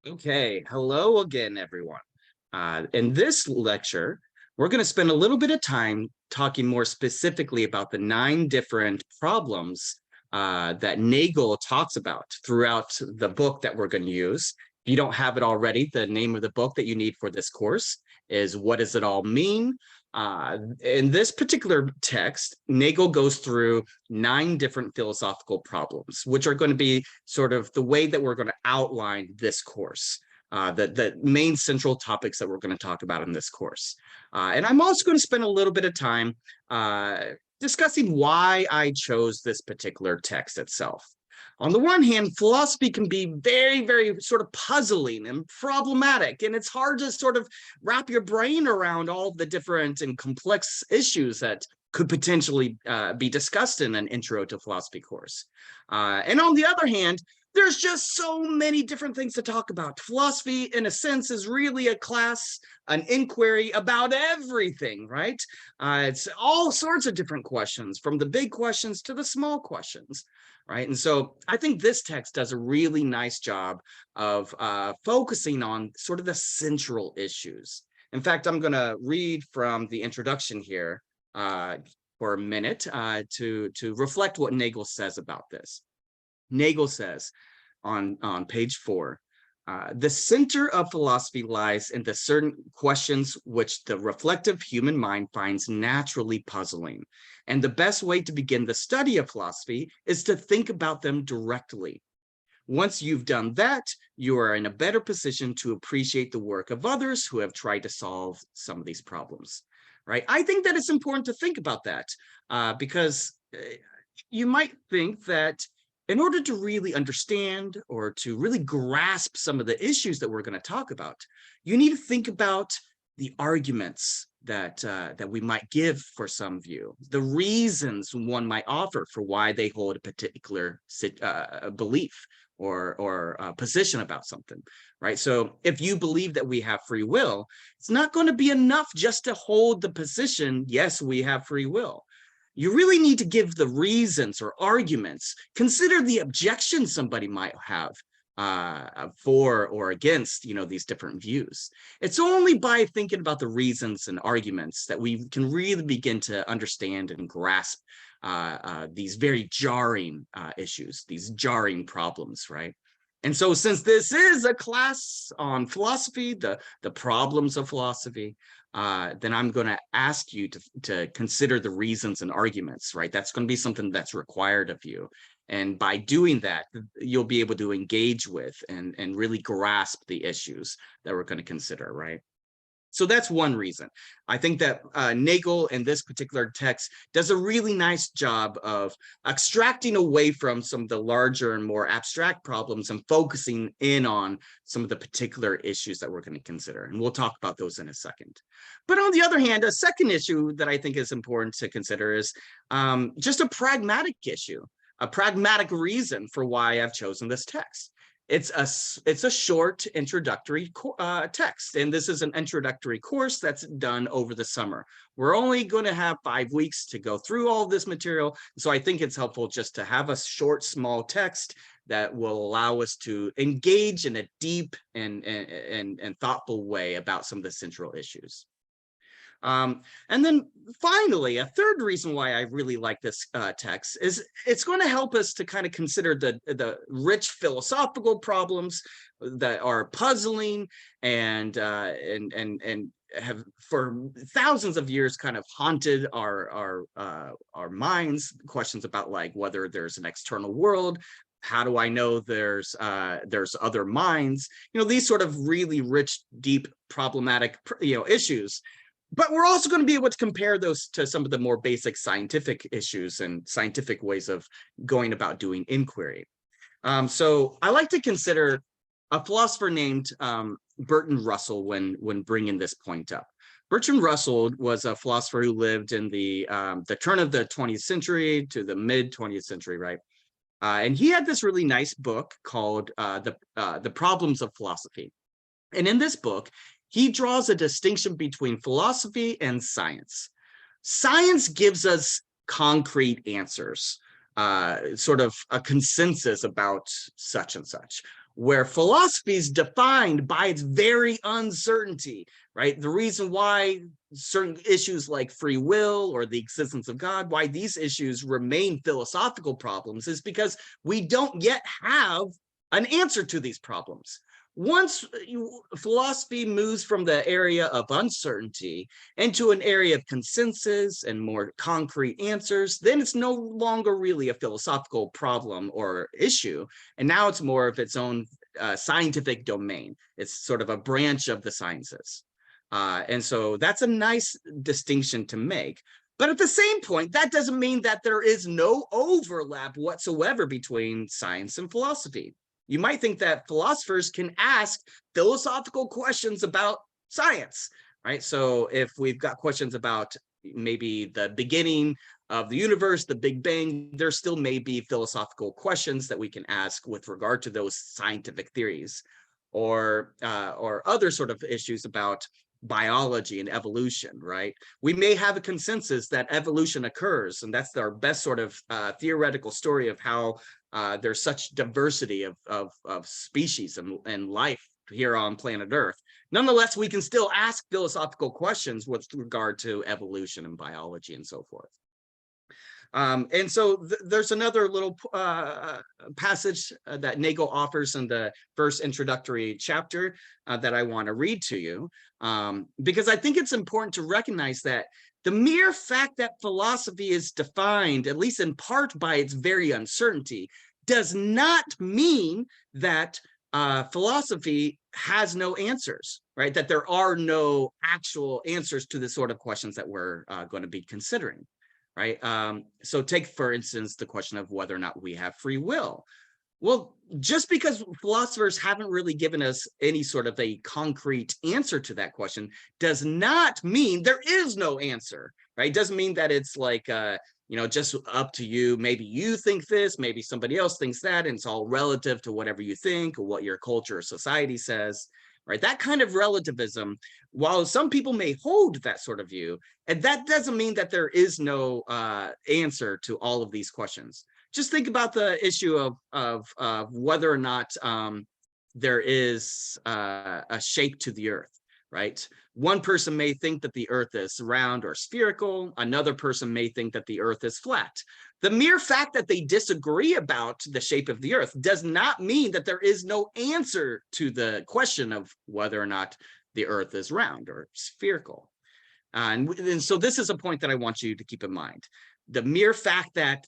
Okay, hello again, everyone. In this lecture, we're going to spend a little bit of time talking more specifically about the 9 different problems that Nagel talks about throughout the book that we're going to use. If you don't have it already, the name of the book that you need for this course is What Does It All Mean? In this particular text, Nagel goes through 9 different philosophical problems, which are going to be sort of the way that we're going to outline this course, the main central topics that we're going to talk about in this course. And I'm also going to spend a little bit of time discussing why I chose this particular text itself. On the one hand, philosophy can be very, very sort of puzzling and problematic, and it's hard to sort of wrap your brain around all the different and complex issues that could potentially be discussed in an intro to philosophy course. And on the other hand, there's just so many different things to talk about. Philosophy, in a sense, is really a class, an inquiry about everything, right? It's all sorts of different questions, from the big questions to the small questions, right? And so I think this text does a really nice job of focusing on sort of the central issues. In fact, I'm going to read from the introduction here for a minute to reflect what Nagel says about this. Nagel says on page 4, the center of philosophy lies in the certain questions which the reflective human mind finds naturally puzzling. And the best way to begin the study of philosophy is to think about them directly. Once you've done that, you are in a better position to appreciate the work of others who have tried to solve some of these problems, right? I think that it's important to think about that because you might think that in order to really understand or to really grasp some of the issues that we're going to talk about, you need to think about the arguments that we might give for some view, the reasons one might offer for why they hold a particular belief or position about something, right? So if you believe that we have free will, it's not going to be enough just to hold the position, yes, we have free will. You really need to give the reasons or arguments, consider the objections somebody might have for or against, these different views. It's only by thinking about the reasons and arguments that we can really begin to understand and grasp these very jarring issues, these jarring problems, right? And so since this is a class on philosophy, the problems of philosophy, then I'm going to ask you to consider the reasons and arguments, right? That's going to be something that's required of you. And by doing that, you'll be able to engage with and really grasp the issues that we're going to consider, right? So that's one reason. I think that Nagel in this particular text does a really nice job of extracting away from some of the larger and more abstract problems and focusing in on some of the particular issues that we're going to consider. And we'll talk about those in a second. But on the other hand, a second issue that I think is important to consider is just a pragmatic issue, a pragmatic reason for why I've chosen this text. It's a short introductory text, and this is an introductory course that's done over the summer. We're only going to have 5 weeks to go through all this material, so I think it's helpful just to have a short, small text that will allow us to engage in a deep and thoughtful way about some of the central issues. And then finally, a third reason why I really like this text is it's going to help us to kind of consider the rich philosophical problems that are puzzling and have for thousands of years kind of haunted our minds. Questions about like whether there's an external world. How do I know there's other minds? These sort of really rich, deep, problematic issues. But we're also going to be able to compare those to some of the more basic scientific issues and scientific ways of going about doing inquiry. So I like to consider a philosopher named Bertrand Russell when bringing this point up. Bertrand Russell was a philosopher who lived in the turn of the 20th century to the mid 20th century, right? And he had this really nice book called The Problems of Philosophy. And in this book, he draws a distinction between philosophy and science. Science gives us concrete answers, sort of a consensus about such and such. where philosophy is defined by its very uncertainty, right? The reason why certain issues like free will or the existence of God, why these issues remain philosophical problems is because we don't yet have an answer to these problems. Once philosophy moves from the area of uncertainty into an area of consensus and more concrete answers, then it's no longer really a philosophical problem or issue. And now it's more of its own scientific domain. It's sort of a branch of the sciences. And so that's a nice distinction to make. But at the same point, that doesn't mean that there is no overlap whatsoever between science and philosophy. You might think that philosophers can ask philosophical questions about science, right? So if we've got questions about maybe the beginning of the universe, the Big Bang, there still may be philosophical questions that we can ask with regard to those scientific theories, or other sort of issues about biology and evolution, right? We may have a consensus that evolution occurs, and that's our best sort of theoretical story of how there's such diversity of species and life here on planet Earth. Nonetheless, we can still ask philosophical questions with regard to evolution and biology and so forth. And so there's another little passage that Nagel offers in the first introductory chapter that I want to read to you, because I think it's important to recognize that the mere fact that philosophy is defined, at least in part, by its very uncertainty, does not mean that philosophy has no answers, right? That there are no actual answers to the sort of questions that we're going to be considering. Right. So take, for instance, the question of whether or not we have free will. Well, just because philosophers haven't really given us any sort of a concrete answer to that question does not mean there is no answer, right? It doesn't mean that it's like, just up to you. Maybe you think this, maybe somebody else thinks that, and it's all relative to whatever you think or what your culture or society says. Right, that kind of relativism, while some people may hold that sort of view, and that doesn't mean that there is no answer to all of these questions. Just think about the issue of whether or not there is a shape to the earth, right? One person may think that the earth is round or spherical. Another person may think that the earth is flat. The mere fact that they disagree about the shape of the earth does not mean that there is no answer to the question of whether or not the earth is round or spherical. And so this is a point that I want you to keep in mind. The mere fact that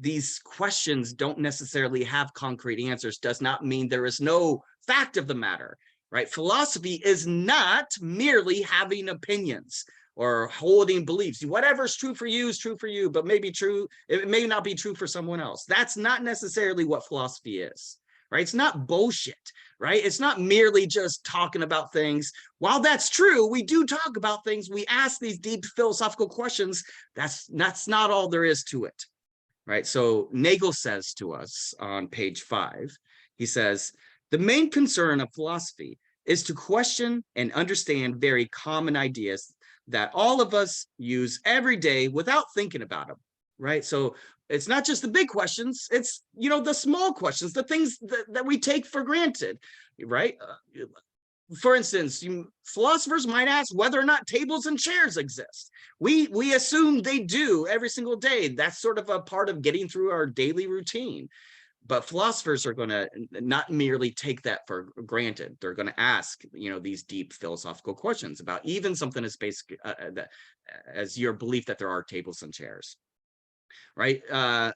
these questions don't necessarily have concrete answers does not mean there is no fact of the matter, right? Philosophy is not merely having opinions or holding beliefs. Whatever's true for you is true for you, but it may not be true for someone else. That's not necessarily what philosophy is, right? It's not bullshit, right? It's not merely just talking about things. While that's true, we do talk about things. We ask these deep philosophical questions. That's not all there is to it, right? So Nagel says to us on page 5, he says, the main concern of philosophy is to question and understand very common ideas that all of us use every day without thinking about them, right? So it's not just the big questions, it's, the small questions, the things that we take for granted, right? For instance, philosophers might ask whether or not tables and chairs exist. We assume they do every single day. That's sort of a part of getting through our daily routine. But philosophers are going to not merely take that for granted. They're going to ask, these deep philosophical questions about even something as basic as your belief that there are tables and chairs, right?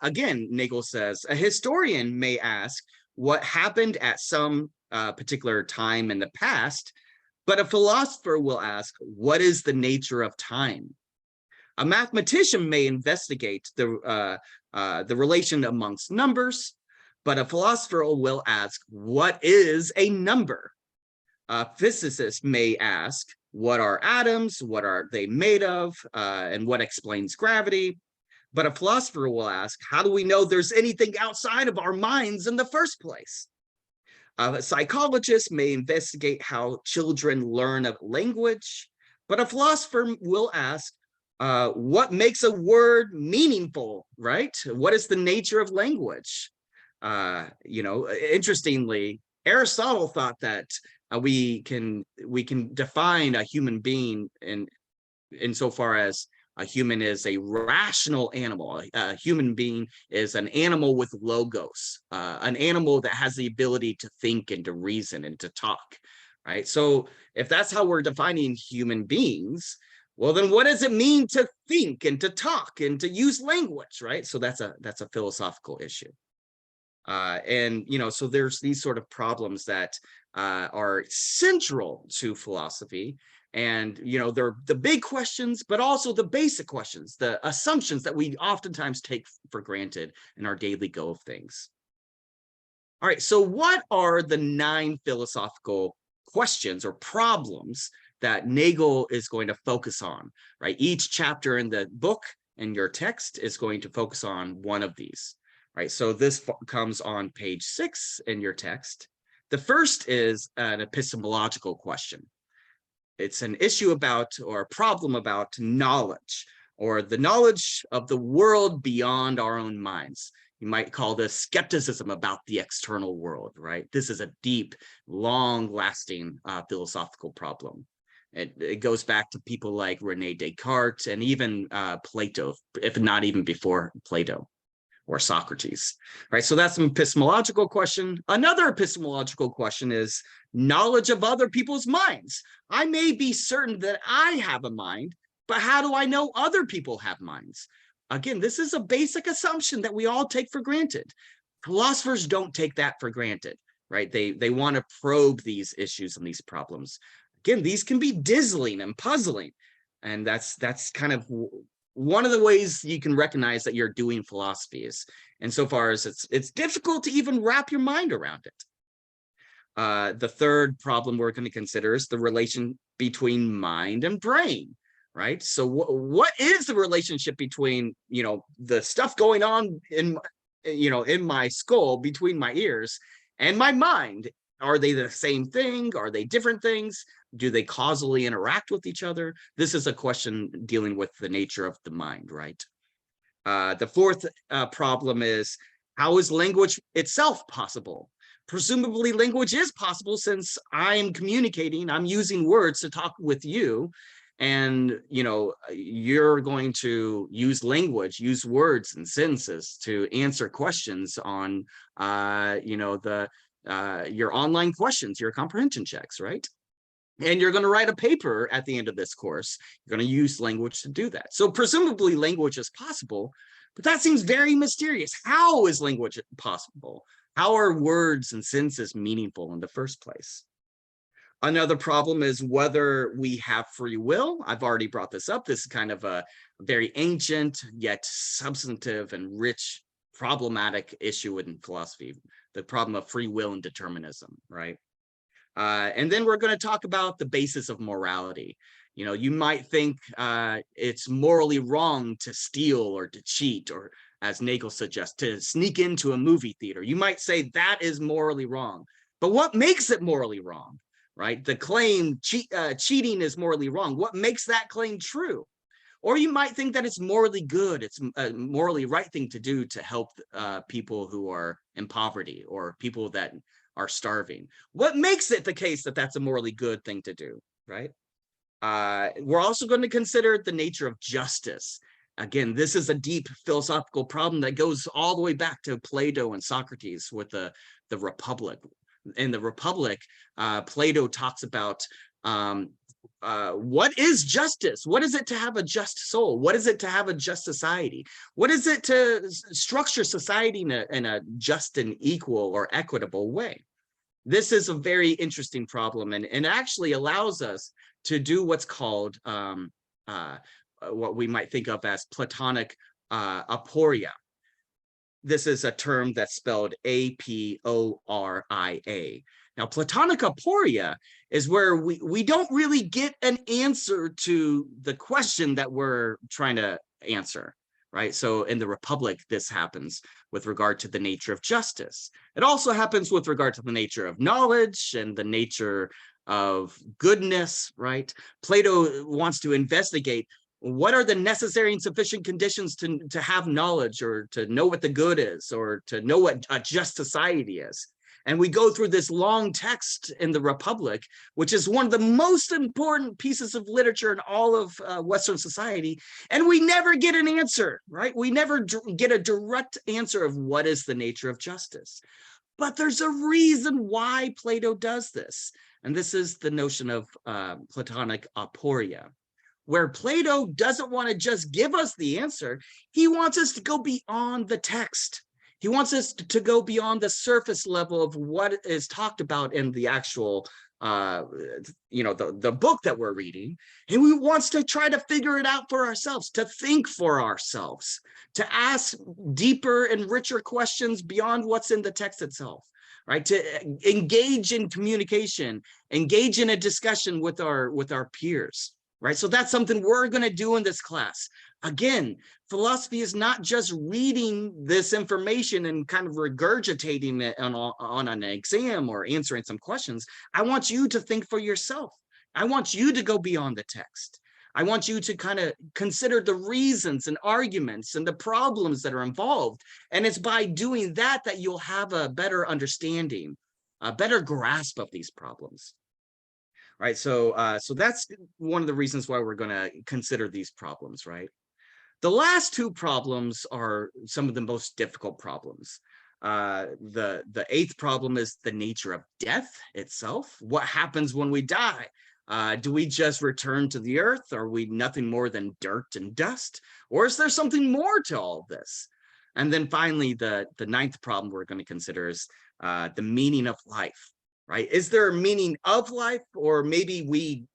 Again, Nagel says, a historian may ask what happened at some particular time in the past, but a philosopher will ask, what is the nature of time? A mathematician may investigate the relation amongst numbers, but a philosopher will ask, what is a number? A physicist may ask, what are atoms? What are they made of? And what explains gravity? But a philosopher will ask, how do we know there's anything outside of our minds in the first place? A psychologist may investigate how children learn a language, but a philosopher will ask, what makes a word meaningful, right? What is the nature of language? Interestingly, Aristotle thought that we can define a human being in insofar as a human is a rational animal. A human being is an animal with logos, an animal that has the ability to think and to reason and to talk, right? So if that's how we're defining human beings, well, then what does it mean to think and to talk and to use language, right? So that's a philosophical issue. And, so there's these sort of problems that are central to philosophy. And, they're the big questions, but also the basic questions, the assumptions that we oftentimes take for granted in our daily go of things. All right, so what are the 9 philosophical questions or problems that Nagel is going to focus on, right? Each chapter in the book and your text is going to focus on one of these. Right, so this comes on page 6 in your text. The first is an epistemological question. It's an issue about, or a problem about, knowledge, or the knowledge of the world beyond our own minds. You might call this skepticism about the external world, right? This is a deep, long-lasting philosophical problem. It goes back to people like Rene Descartes and even Plato, if not even before Plato or Socrates, right? So that's an epistemological question. Another epistemological question is knowledge of other people's minds. I may be certain that I have a mind, but how do I know other people have minds? Again, this is a basic assumption that we all take for granted. Philosophers don't take that for granted, right? They want to probe these issues and these problems. Again, these can be dazzling and puzzling, and that's kind of one of the ways you can recognize that you're doing philosophy is insofar as it's difficult to even wrap your mind around it. The third problem we're going to consider is the relation between mind and brain, right? So what is the relationship between, the stuff going on in my skull, between my ears, and my mind? Are they the same thing? Are they different things? Do they causally interact with each other? This is a question dealing with the nature of the mind, right? The fourth problem is, how is language itself possible? Presumably language is possible since I am communicating, I'm using words to talk with you, and you're going to use language, use words and sentences to answer questions on your online questions, your comprehension checks, right? And you're going to write a paper at the end of this course. You're going to use language to do that. So presumably language is possible, but that seems very mysterious. How is language possible? How are words and sentences meaningful in the first place? Another problem is whether we have free will. I've already brought this up. This is kind of a very ancient yet substantive and rich problematic issue in philosophy, the problem of free will and determinism, right? And then we're going to talk about the basis of morality. You might think it's morally wrong to steal or to cheat, or as Nagel suggests, to sneak into a movie theater. You might say that is morally wrong. But what makes it morally wrong, right? The claim cheating is morally wrong. What makes that claim true? Or you might think that it's morally good. It's a morally right thing to do to help people who are in poverty or people that are starving. What makes it the case that that's a morally good thing to do, right? We're also going to consider the nature of justice. Again, this is a deep philosophical problem that goes all the way back to Plato and Socrates with the Republic. In the Republic, Plato talks about what is justice? What is it to have a just soul? What is it to have a just society? What is it to structure society in a just and equal or equitable way? This is a very interesting problem, and actually allows us to do what's called what we might think of as Platonic aporia. This is a term that's spelled A-P-O-R-I-A. Now, Platonic aporia is where we don't really get an answer to the question that we're trying to answer, right? So in the Republic, this happens with regard to the nature of justice. It also happens with regard to the nature of knowledge and the nature of goodness, right? Plato wants to investigate what are the necessary and sufficient conditions to have knowledge, or to know what the good is, or to know what a just society is. And we go through this long text in the Republic, which is one of the most important pieces of literature in all of Western society. And we never get an answer, right? We never get a direct answer of what is the nature of justice. But there's a reason why Plato does this. And this is the notion of Platonic aporia, where Plato doesn't want to just give us the answer. He wants us to go beyond the text. He wants us to go beyond the surface level of what is talked about in the actual, the book that we're reading. And he wants to try to figure it out for ourselves, to think for ourselves, to ask deeper and richer questions beyond what's in the text itself, right? To engage in communication, engage in a discussion with our peers, right? So that's something we're going to do in this class. Again, philosophy is not just reading this information and kind of regurgitating it on an exam or answering some questions. I want you to think for yourself. I want you to go beyond the text. I want you to kind of consider the reasons and arguments and the problems that are involved. And it's by doing that that you'll have a better understanding, a better grasp of these problems. Right. So that's one of the reasons why we're going to consider these problems, right? The last two problems are some of the most difficult problems. The eighth problem is the nature of death itself. What happens when we die? Do we just return to the earth? Are we nothing more than dirt and dust? Or is there something more to all of this? And then finally, the ninth problem we're going to consider is the meaning of life. Right? Is there a meaning of life, or maybe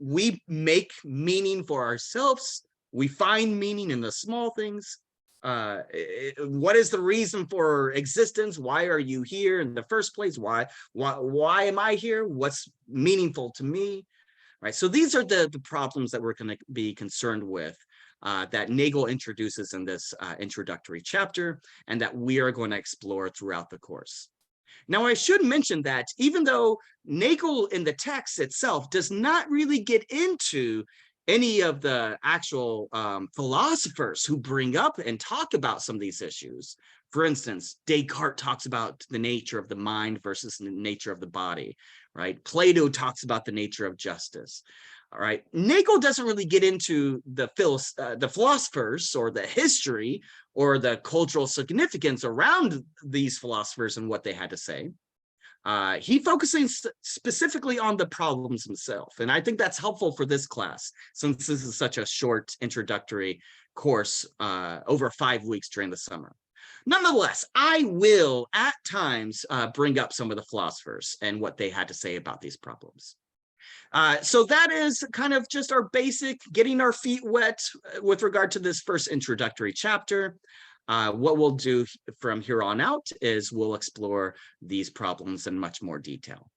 we make meaning for ourselves? We find meaning in the small things. What is the reason for existence? Why are you here in the first place? Why am I here? What's meaningful to me? Right. So these are the problems that we're going to be concerned with, that Nagel introduces in this introductory chapter, and that we are going to explore throughout the course. Now, I should mention that even though Nagel in the text itself does not really get into any of the actual philosophers who bring up and talk about some of these issues. For instance, Descartes talks about the nature of the mind versus the nature of the body, right? Plato talks about the nature of justice. All right, Nagel doesn't really get into the philosophers or the history or the cultural significance around these philosophers and what they had to say. He focuses specifically on the problems himself. And I think that's helpful for this class, since this is such a short introductory course over 5 weeks during the summer. Nonetheless, I will at times bring up some of the philosophers and what they had to say about these problems. So that is kind of just our basic getting our feet wet with regard to this first introductory chapter. What we'll do from here on out is we'll explore these problems in much more detail.